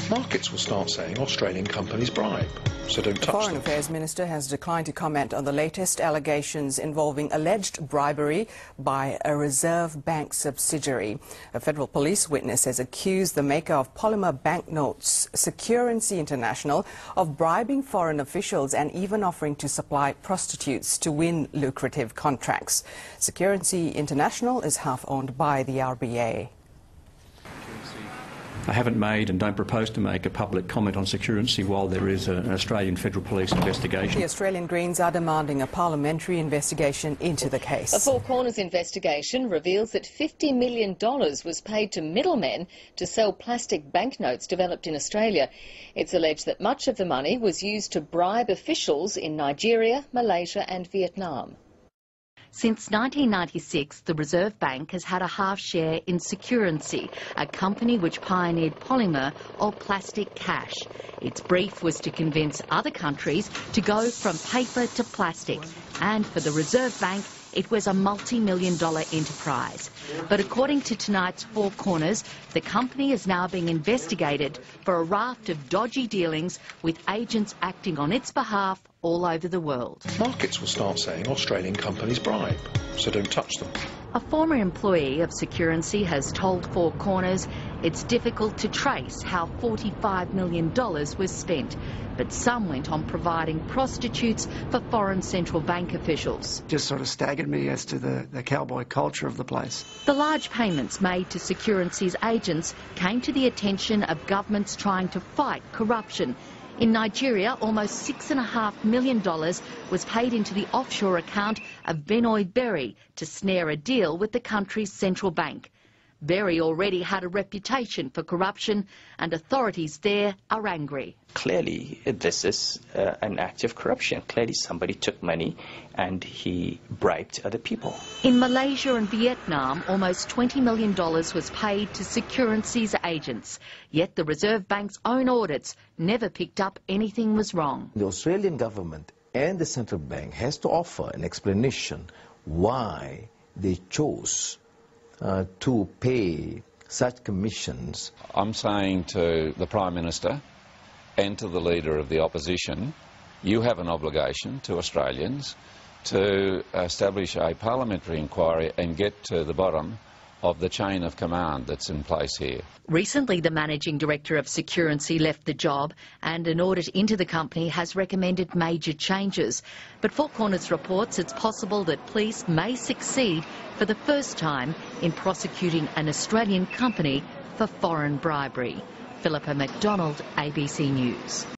Markets will start saying Australian companies bribe, so don't touch them. The Foreign Affairs Minister has declined to comment on the latest allegations involving alleged bribery by a Reserve Bank subsidiary. A federal police witness has accused the maker of polymer banknotes, Securency International, of bribing foreign officials and even offering to supply prostitutes to win lucrative contracts. Securency International is half owned by the RBA. I haven't made and don't propose to make a public comment on Securency while there is an Australian Federal Police investigation. The Australian Greens are demanding a parliamentary investigation into the case. A Four Corners investigation reveals that $50 million was paid to middlemen to sell plastic banknotes developed in Australia. It's alleged that much of the money was used to bribe officials in Nigeria, Malaysia and Vietnam. Since 1996, the Reserve Bank has had a half share in Securency, a company which pioneered polymer or plastic cash. Its brief was to convince other countries to go from paper to plastic, and for the Reserve Bank, it was a multi-million-dollar enterprise. But according to tonight's Four Corners, the company is now being investigated for a raft of dodgy dealings with agents acting on its behalf all over the world. Markets will start saying Australian companies bribe, so don't touch them. A former employee of Securency has told Four Corners it's difficult to trace how $45 million was spent, but some went on providing prostitutes for foreign central bank officials. Just sort of staggered me as to the cowboy culture of the place. The large payments made to Securency's agents came to the attention of governments trying to fight corruption. In Nigeria, almost $6.5 million was paid into the offshore account of Benoit Berry to snare a deal with the country's central bank. Berry already had a reputation for corruption, and authorities there are angry. Clearly, this is an act of corruption. Clearly, somebody took money and he bribed other people. In Malaysia and Vietnam, almost $20 million was paid to Securency's agents. Yet the Reserve Bank's own audits never picked up anything was wrong. The Australian government and the central bank has to offer an explanation why they chose to pay such commissions. I'm saying to the Prime Minister and to the Leader of the Opposition, you have an obligation to Australians to establish a parliamentary inquiry and get to the bottom of the chain of command that's in place here. Recently, the managing director of Securency left the job, and an audit into the company has recommended major changes. But Four Corners reports it's possible that police may succeed for the first time in prosecuting an Australian company for foreign bribery. Philippa McDonald, ABC News.